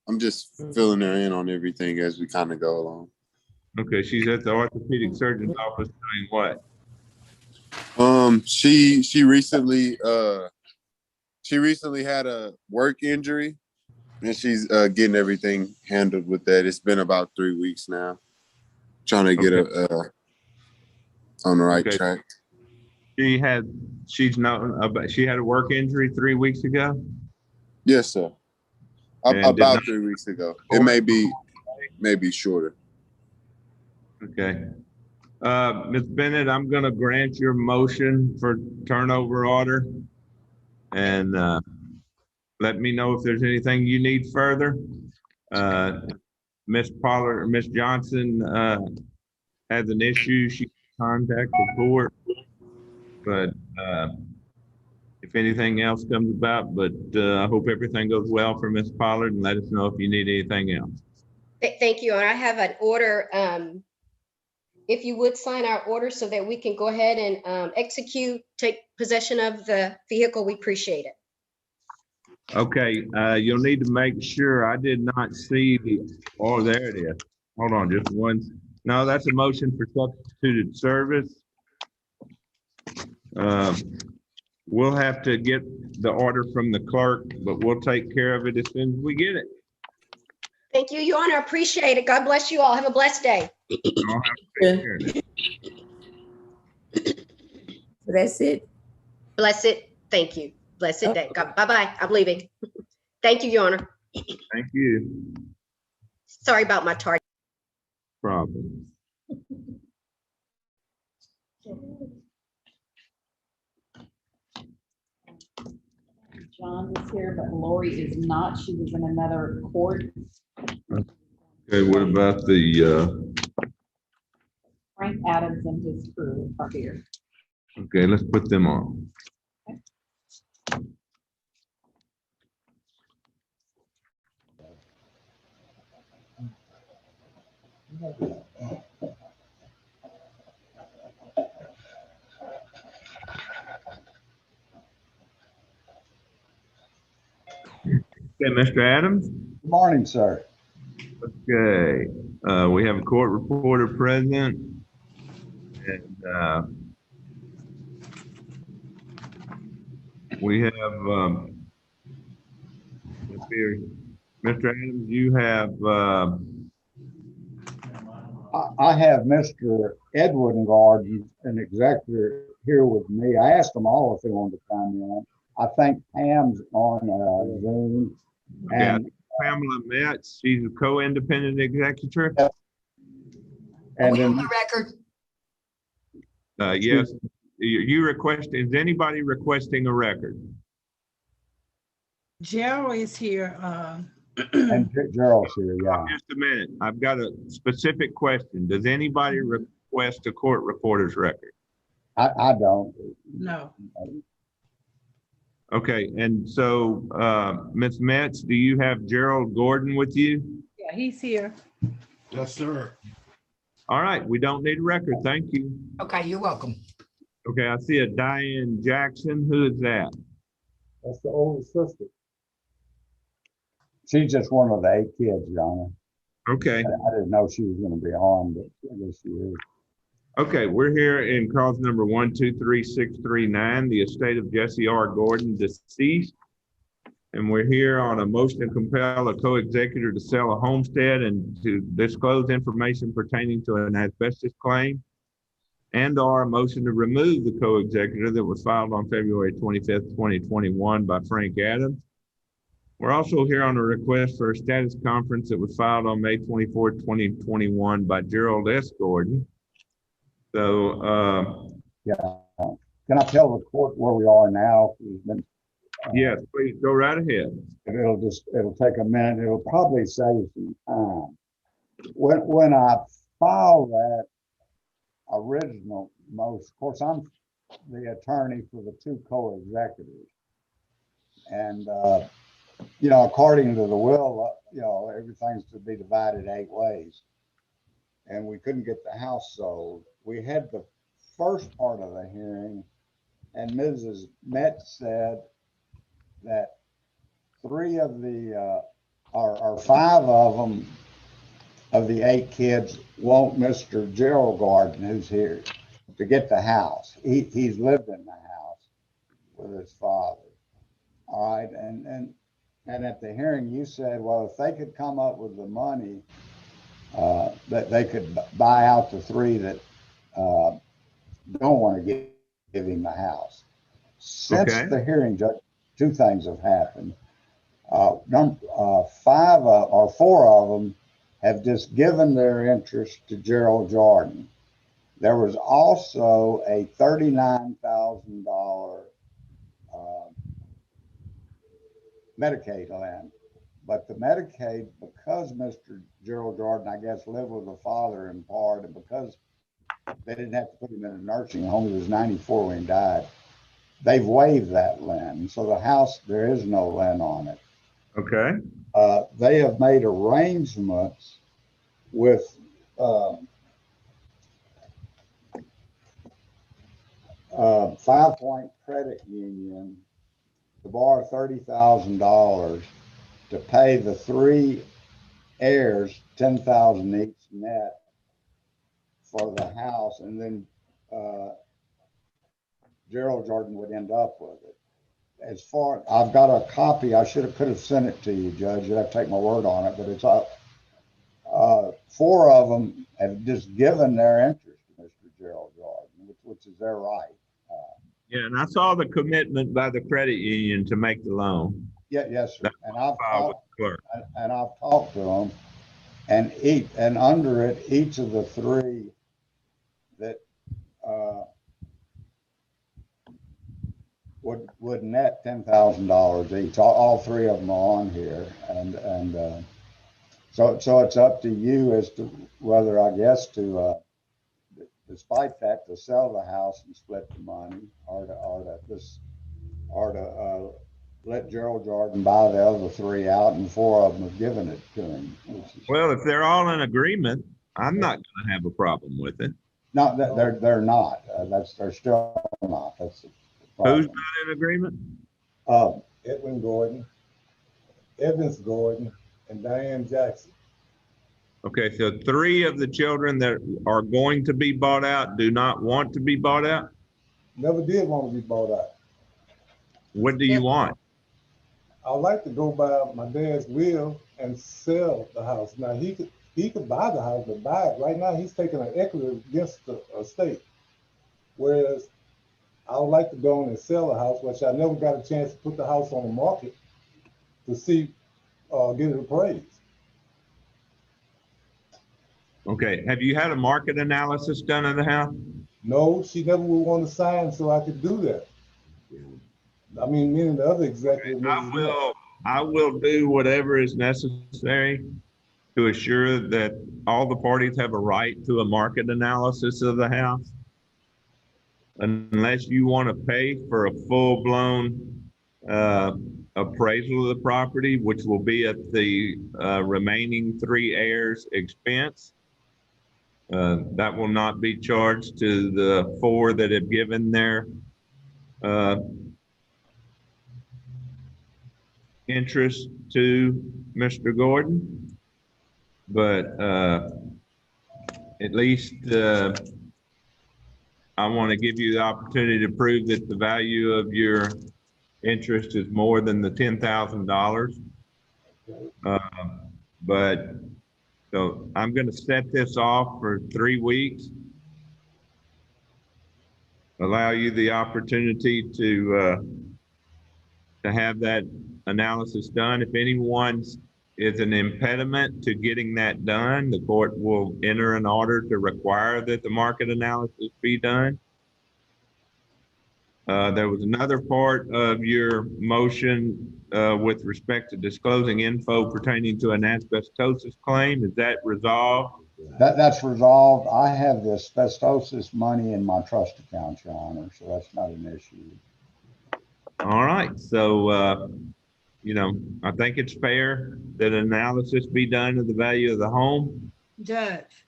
I'm just filling her in on everything as we kind of go along. Okay, she's at the orthopedic surgeon's office doing what? She recently had a work injury, and she's getting everything handled with that. It's been about 3 weeks now, trying to get her on the right track. She had a work injury 3 weeks ago. Yes, sir. About 3 weeks ago. It may be shorter. Okay. Ms. Bennett, I'm going to grant your motion for turnover order, and let me know if there's anything you need further. Ms. Pollard or Ms. Johnson has an issue. She can contact the court, but if anything else comes about, but I hope everything goes well for Ms. Pollard, and let us know if you need anything else. Thank you. And I have an order. If you would sign our order so that we can go ahead and take possession of the vehicle, we appreciate it. Okay, you'll need to make sure. I did not see oh, there it is. Hold on just one. No, that's a motion for substituted service. We'll have to get the order from the clerk, but we'll take care of it as soon as we get it. Thank you, Your Honor. Appreciate it. God bless you all. Have a blessed day. I'll have to take care of it. So that's it. Bless it. Thank you. Blessed day. Bye-bye. I'm leaving. Thank you, Your Honor. Thank you. Sorry about my target. Problem. John is here, but Lori is not. She was in another court. Okay, what about the Frank Adams and his crew are here. okay, let's put them on. Okay, Mr. Adams. Good morning, sir. Okay, we have a court reporter present, and we have let's see, Mr. Adams, you have I have Mr. Edward Gordon, an executor, here with me. I asked them all if they wanted to come in. I think Pam's on Zoom. And Pamela Metz, she's a co-independent executor. And then the record. Yes, you request, is anybody requesting a record? Gerald is here. and Gerald's here, yeah. Just a minute, I've got a specific question. Does anybody request a court reporter's record? I don't. No. Okay, and so Ms. Metz, do you have Gerald Gordon with you? Yeah, he's here. Yes, sir. All right, we don't need a record. Thank you. Okay, you're welcome. Okay, I see a Diane Jackson. Who is that? That's the older sister. She's just one of the 8 kids, Your Honor. Okay. I didn't know she was going to be on, but I guess she is. Okay, we're here in cause number 123639, the estate of Jesse R. Gordon, deceased. And we're here on a motion to compel a co-executor to sell a homestead and to disclose information pertaining to an asbestos claim, and/or a motion to remove the co-executor that was filed on February 25th, 2021 by Frank Adams. We're also here on a request for a status conference that was filed on May 24th, 2021 by Gerald S. Gordon. So, yeah. Can I tell the court where we are now? Yes, please go right ahead. It'll take a minute. It'll probably save some time. When I filed that original of course, I'm the attorney for the 2 co-executors. And, you know, according to the will, you know, everything's to be divided 8 ways. And we couldn't get the house sold. We had the first part of the hearing, and Mrs. Metz said that 3 of the or 5 of them, of the 8 kids, want Mr. Gerald Gordon, who's here, to get the house. He's lived in the house with his father. All right, and at the hearing, you said, well, if they could come up with the money, that they could buy out the 3 that don't want to give him the house. Since Okay. the hearing, Judge, 2 things have happened. 4 of them have just given their interest to Gerald Jordan. There was also a $39,000 Medicaid land. But the Medicaid, because Mr. Gerald Jordan, I guess, lived with the father in part, and because they didn't have to put him in a nursing home, he was 94 when he died, they've waived that land. So the house, there is no land on it. Okay. They have made arrangements with Five Point Credit Union to borrow $30,000 to pay the 3 heirs $10,000 each net for the house, and then Gerald Jordan would end up with it. As far, I've got a copy. I could have sent it to you, Judge. You'd have to take my word on it, but it's up. 4 of them have just given their interest to Mr. Gerald Jordan, which is their right. Yeah, and I saw the commitment by the credit union to make the loan. Yeah, yes, sir. That's And I've filed with talked, the clerk. and I've talked to them, and under it, each of the 3 that would net $10,000 each. All 3 of them are on here, and so it's up to you as to whether, I guess, to despite that, to sell the house and split the money, or to let Gerald Jordan buy the other 3 out, and 4 of them have given it to him. Well, if they're all in agreement, I'm not going to have a problem with it. No, they're not. They're still not. That's the Who's problem. not in agreement? Edwin Gordon, Evans Gordon, and Diane Jackson. Okay, so 3 of the children that are going to be bought out do not want to be bought out. Never did want to be bought out. What do you want? I like to go by my dad's will and sell the house. Now he could buy the house, but buy it. Right now he's taking an equity against the estate. Whereas I would like to go on and sell the house, which I never got a chance to put the house on the market to see, get it appraised. Okay, have you had a market analysis done of the house? No, she never would want to sign, so I could do that. I mean, me and the other executive. I will do whatever is necessary to assure that all the parties have a right to a market analysis of the house. Unless you want to pay for a full-blown appraisal of the property, which will be at the remaining 3 heirs' expense. That will not be charged to the 4 that have given their interest to Mr. Gordon. But at least I want to give you the opportunity to prove that the value of your interest is more than the $10,000. But so I'm going to set this off for 3 weeks. Allow you the opportunity to have that analysis done. If anyone is an impediment to getting that done, the court will enter an order to require that the market analysis be done. There was another part of your motion with respect to disclosing info pertaining to an asbestosis claim. Is that resolved? That's resolved. I have the asbestosis money in my trust account, Your Honor, so that's not an issue. All right. So, you know, I think it's fair that an analysis be done of the value of the home. Judge,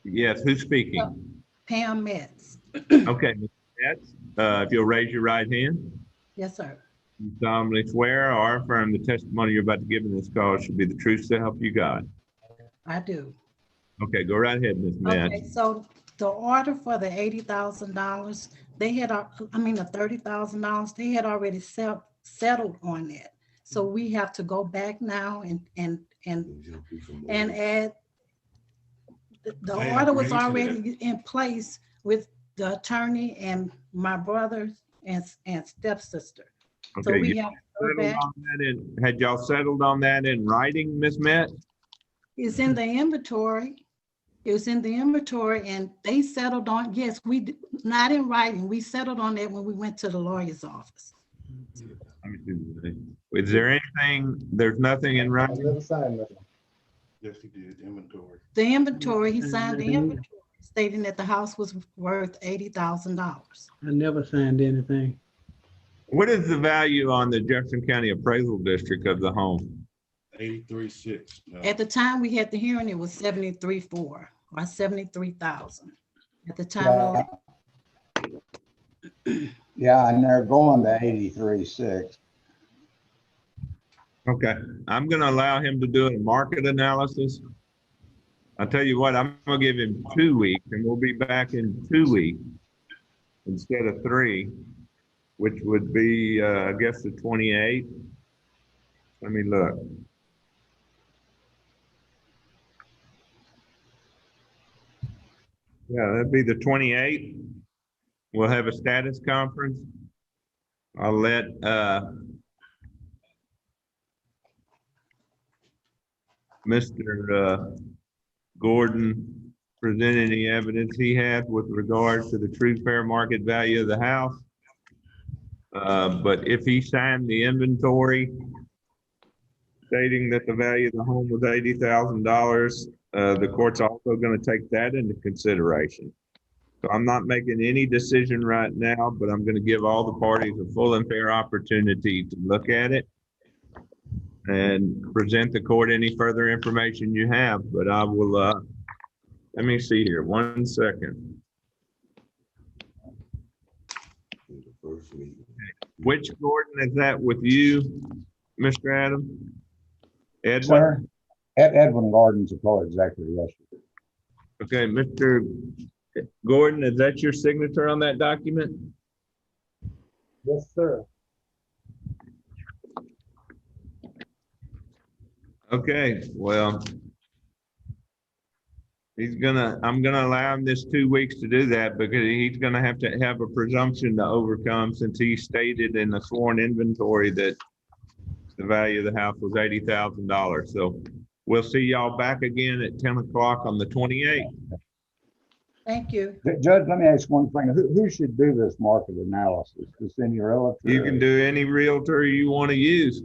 Yes, who's speaking? Pam Metz. Okay, Ms. Metz, if you'll raise your right hand. Yes, sir. You solemnly swear or affirm the testimony you're about to give in this call should be the truth so help you God. I do. Okay, go right ahead, Ms. Matt. Okay, so the order for the $80,000, they had, the $30,000, they had already settled on that. So we have to go back now and add, the order was already in place with the attorney and my brother and stepsister. So Okay, we you have to go settled back. on that had y'all settled on that in writing, Ms. Matt? It's in the inventory. It was in the inventory and they settled on, yes, not in writing. We settled on that when we went to the lawyer's office. Let me see. Is there anything, there's nothing in I writing? never signed nothing. Yes, he did, inventory. The inventory, he signed the inventory stating that the house was worth $80,000. I never signed anything. What is the value on the Jefferson County Appraisal District of the home? 83.6. No. At the time we had the hearing, it was 73.4 or 73,000. At the time, Yeah, and they're going to 83.6. Okay, I'm gonna allow him to do a market analysis. I'll tell you what, I'm gonna give him 2 weeks and we'll be back in 2 weeks instead of 3, which would be, I guess the 28th. Let me look. Yeah, that'd be the 28th. We'll have a status conference. I'll let, Mr. Gordon present any evidence he has with regard to the true fair market value of the house. But if he signed the inventory stating that the value of the home was $80,000, the court's also going to take that into consideration. So I'm not making any decision right now, but I'm going to give all the parties a full and fair opportunity to look at it and present the court any further information you have. But I will, let me see here, 1 second. Which Gordon is that with you, Mr. Adams? Edwin? Sir, Edwin Gordon's a co-executive, yes. Okay, Mr. Gordon, is that your signature on that document? Yes, sir. Okay, well, I'm gonna allow him this 2 weeks to do that because he's gonna have to have a presumption to overcome since he stated in the sworn inventory that the value of the house was $80,000. So we'll see y'all back again at 10 o'clock on the 28th. thank you. Judge, let me ask one thing. Who should do this market analysis? Is any realtor? You can do any realtor you want to use.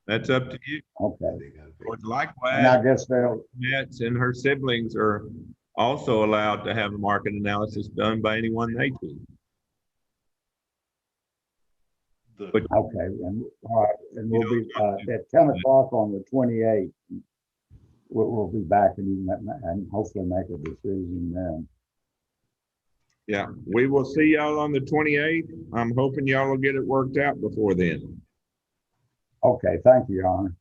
That's up to you. Okay. But And likewise, I guess they'll, Mets and her siblings are also allowed to have a market analysis done by anyone they choose. But okay, and, all right, and we'll be, at 10 o'clock on the 28th. We'll be back and hopefully make a decision then. yeah, we will see y'all on the 28th. I'm hoping y'all will get it worked out before then. Okay, thank you, Your Honor.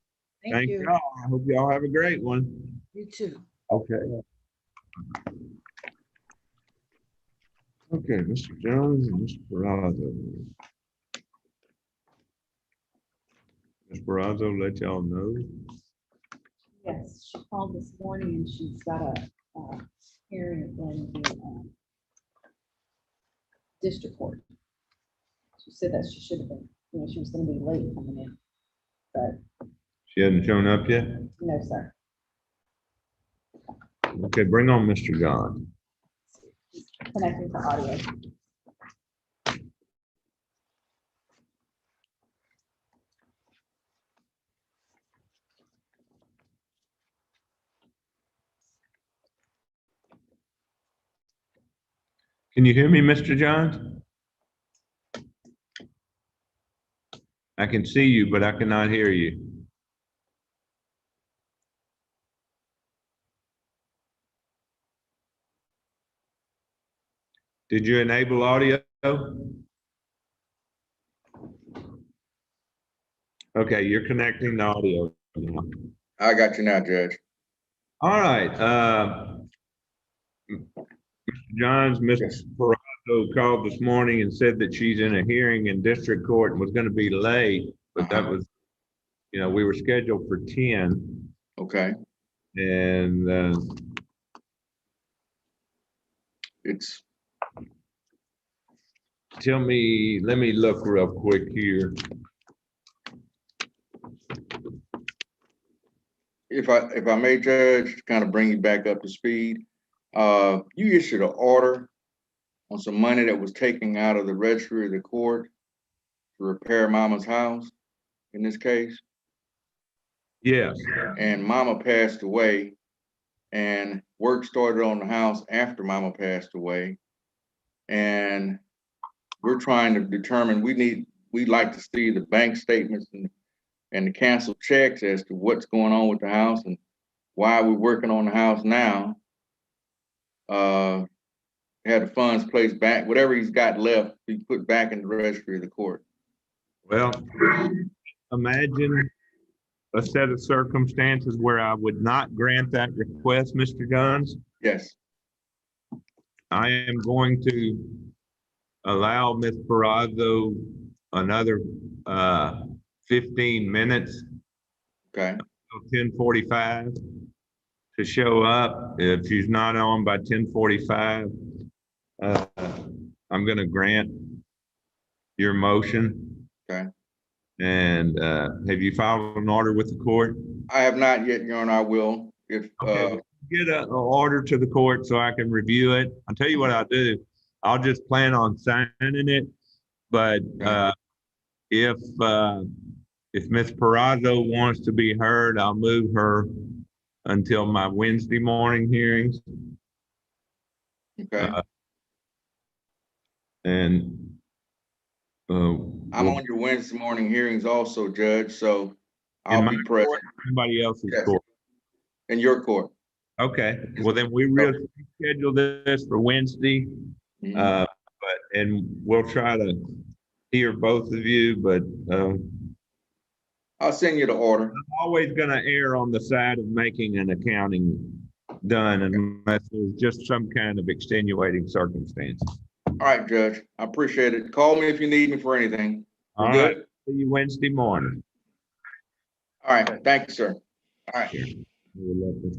Thank you. y'all. I hope y'all have a great one. You too. Okay. Okay, Mr. Jones and Mr. Barrazo. Ms. Barrazo, let y'all know. Yes, she called this morning and she's got a hearing in the district court. She said that she should have been, she was gonna be late coming in, but She hasn't shown up yet? no, sir. Okay, bring on Mr. John. Connecting to audio. Can you hear me, Mr. John? I can see you, but I cannot hear you. Did you enable audio? Okay, you're connecting the audio now. I got you now, Judge. All right, Mr. Johns, Ms. Yes. Perazo called this morning and said that she's in a hearing in district court and was gonna be late, but that was, you know, we were scheduled for 10. Okay. And It's let me look real quick here. if I may, Judge, to kind of bring you back up to speed. You issued an order on some money that was taken out of the registry of the court to repair Mama's house in this case. Yes. And Mama passed away, and work started on the house after Mama passed away. And we're trying to determine, we'd like to see the bank statements and the canceled checks as to what's going on with the house and why we're working on the house now. Had the funds placed back, whatever he's got left, be put back in the registry of the court. Well, imagine a set of circumstances where I would not grant that request, Mr. Johns. Yes. I am going to allow Ms. Perazo another 15 minutes. Okay. 10:45 to show up. If she's not on by 10:45, I'm going to grant your motion. Okay. And have you filed an order with the court? I have not yet, Your Honor. I will. If okay, get an order to the court so I can review it. I'll tell you what I'll do. I'll just plan on signing it. But if Ms. Perazo wants to be heard, I'll move her until my Wednesday morning hearings. okay. I'm on your Wednesday morning hearings also, Judge, so I'll be present. Court, somebody else's yes. court. In your court. Okay, well then we reschedule this for Wednesday. And we'll try to hear both of you, but I'll send you the order. I'm always gonna err on the side of making an accounting done unless there's just some kind of extenuating circumstances. All right, Judge, I appreciate it. Call me if you need me for anything. All right, see you Wednesday morning. All right, thank you, sir. All right. We'll let this